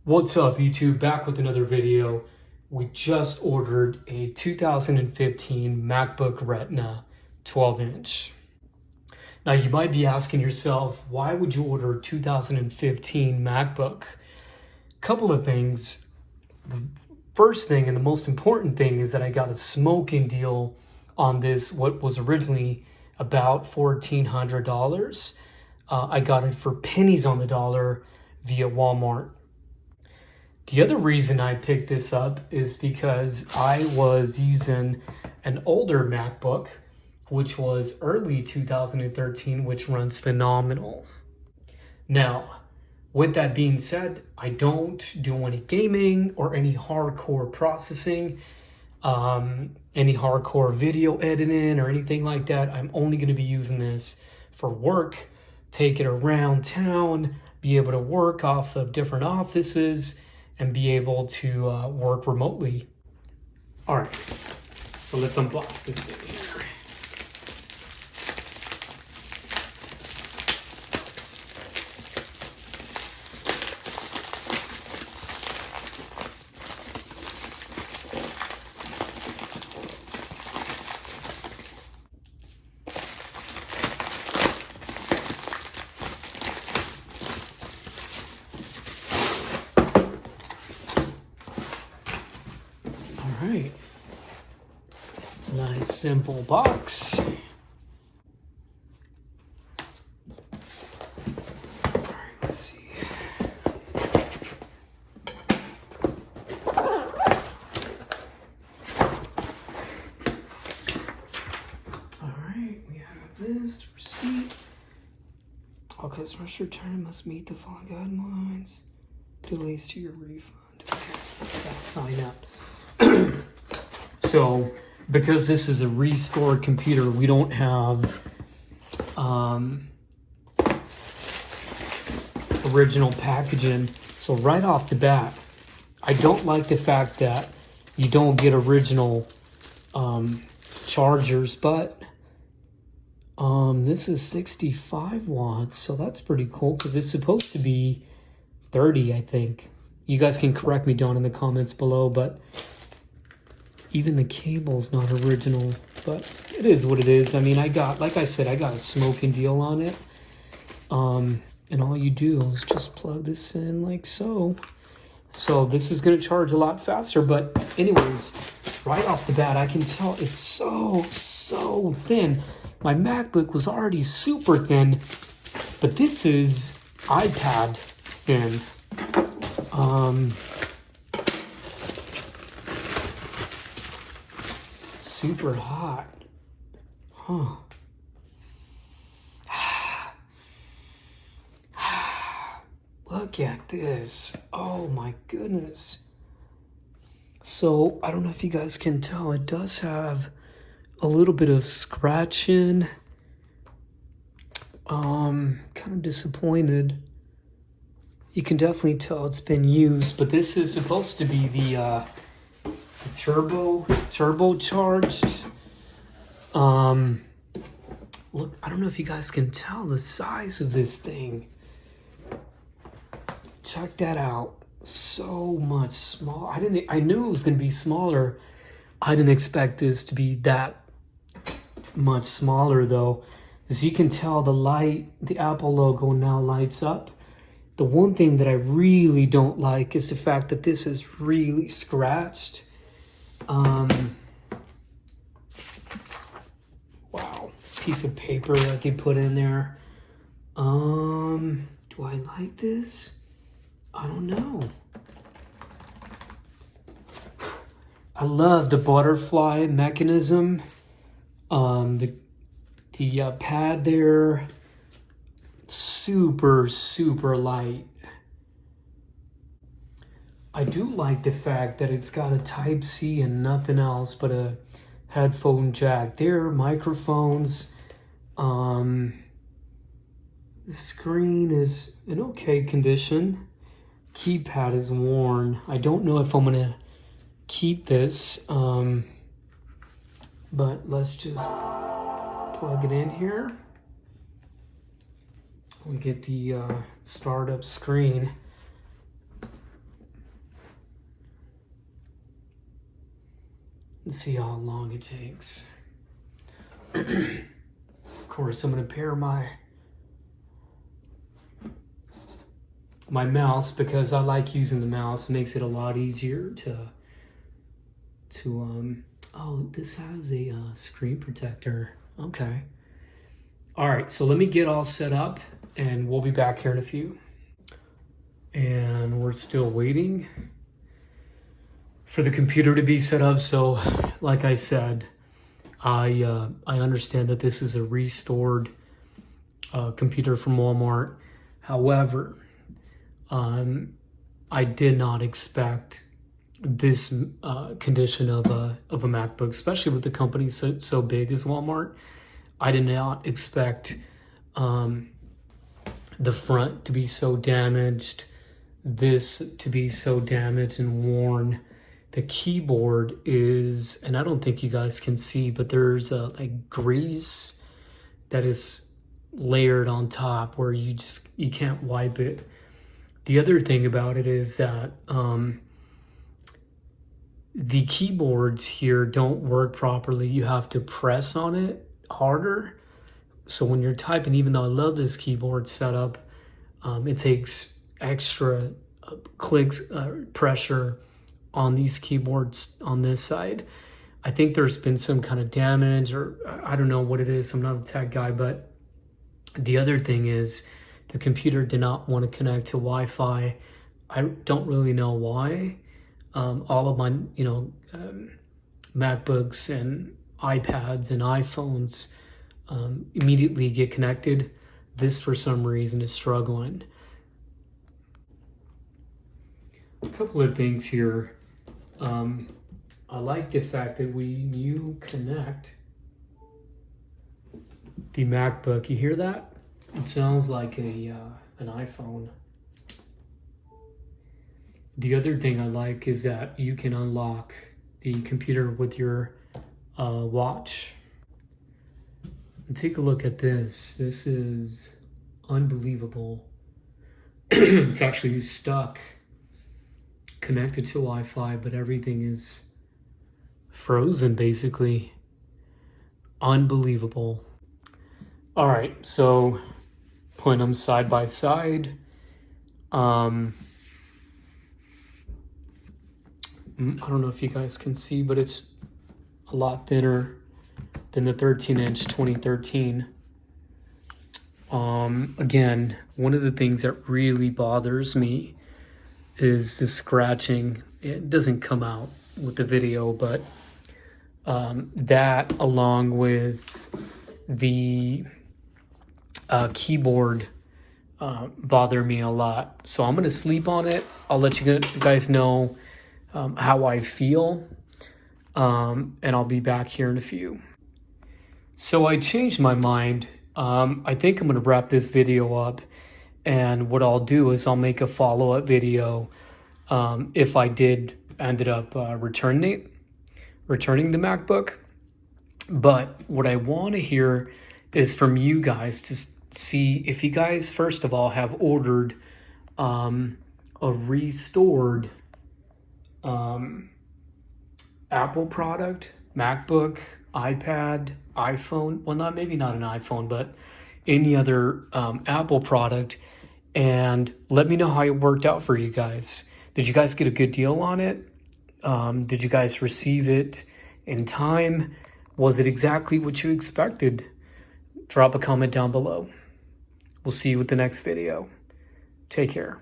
What's up, YouTube? Back with another video. We just ordered a 2015 MacBook Retina 12-inch. Now you might be asking yourself, why would you order a 2015 MacBook? Couple of things. The first thing and the most important thing is that I got a smoking deal on this, what was originally about $1,400. I got it for pennies on the dollar via Walmart. The other reason I picked this up is because I was using an older MacBook, which was early 2013, which runs phenomenal. Now, with that being said, I don't do any gaming or any hardcore processing, any hardcore video editing or anything like that. I'm only going to be using this for work, take it around town, be able to work off of different offices, and be able to work remotely. All right, so let's unbox this thing here. All right, nice simple box. All right, let's see. All right, we have this receipt. All customers return must meet the following guidelines. Delays to your refund. Okay, let's sign up. So, because this is a restored computer, we don't have original packaging. So right off the bat, I don't like the fact that you don't get original chargers, but this is 65 watts, so that's pretty cool because it's supposed to be 30, I think. You guys can correct me down in the comments below, but even the cable's not original, but it is what it is. I mean, like I said, I got a smoking deal on it. And all you do is just plug this in like so. So this is gonna charge a lot faster, but anyways, right off the bat, I can tell it's so thin. My MacBook was already super thin, but this is iPad thin. Super hot. Huh. Look at this. Oh my goodness. So, I don't know if you guys can tell, it does have a little bit of scratching. Kind of disappointed. You can definitely tell it's been used, but this is supposed to be the turbocharged. Look, I don't know if you guys can tell the size of this thing. Check that out. So much small. I knew it was gonna be smaller. I didn't expect this to be that much smaller though. As you can tell, the Apple logo now lights up. The one thing that I really don't like is the fact that this is really scratched. Wow, piece of paper that they put in there. Do I like this? I don't know. I love the butterfly mechanism. The pad there, super light. I do like the fact that it's got a Type-C and nothing else but a headphone jack there, microphones. The screen is in okay condition. Keypad is worn. I don't know if I'm gonna keep this, but let's just plug it in here. We get the startup screen. Let's see how long it takes. Of course, I'm going to pair my mouse because I like using the mouse. It makes it a lot easier to oh, this has a screen protector. Okay. All right, so let me get all set up and we'll be back here in a few. And we're still waiting for the computer to be set up. So like I said, I understand that this is a restored computer from Walmart. However, I did not expect this condition of a MacBook, especially with the company so big as Walmart. I did not expect the front to be so damaged, this to be so damaged and worn. The keyboard is, and I don't think you guys can see, but there's like grease that is layered on top where you can't wipe it. The other thing about it is that the keyboards here don't work properly. You have to press on it harder. So when you're typing, even though I love this keyboard setup, it takes extra clicks, pressure on these keyboards on this side. I think there's been some kind of damage, or I don't know what it is. I'm not a tech guy, but the other thing is the computer did not want to connect to Wi-Fi. I don't really know why. All of my, MacBooks and iPads and iPhones immediately get connected. This, for some reason, is struggling. A couple of things here. I like the fact that when you connect the MacBook, you hear that? It sounds like an iPhone. The other thing I like is that you can unlock the computer with your watch. And take a look at this. This is unbelievable. It's actually stuck, connected to Wi-Fi, but everything is frozen, basically. Unbelievable. All right, so putting them side by side. I don't know if you guys can see, but it's a lot thinner than the 13-inch 2013. Again, one of the things that really bothers me is the scratching. It doesn't come out with the video, but that along with the keyboard bother me a lot. So I'm going to sleep on it. I'll let you guys know how I feel, and I'll be back here in a few. So I changed my mind. I think I'm going to wrap this video up, and what I'll do is I'll make a follow-up video if I ended up returning the MacBook. But what I want to hear is from you guys to see if you guys, first of all, have ordered a restored Apple product, MacBook, iPad, iPhone. Well, maybe not an iPhone, but any other Apple product, and let me know how it worked out for you guys. Did you guys get a good deal on it? Did you guys receive it in time? Was it exactly what you expected? Drop a comment down below. We'll see you with the next video. Take care.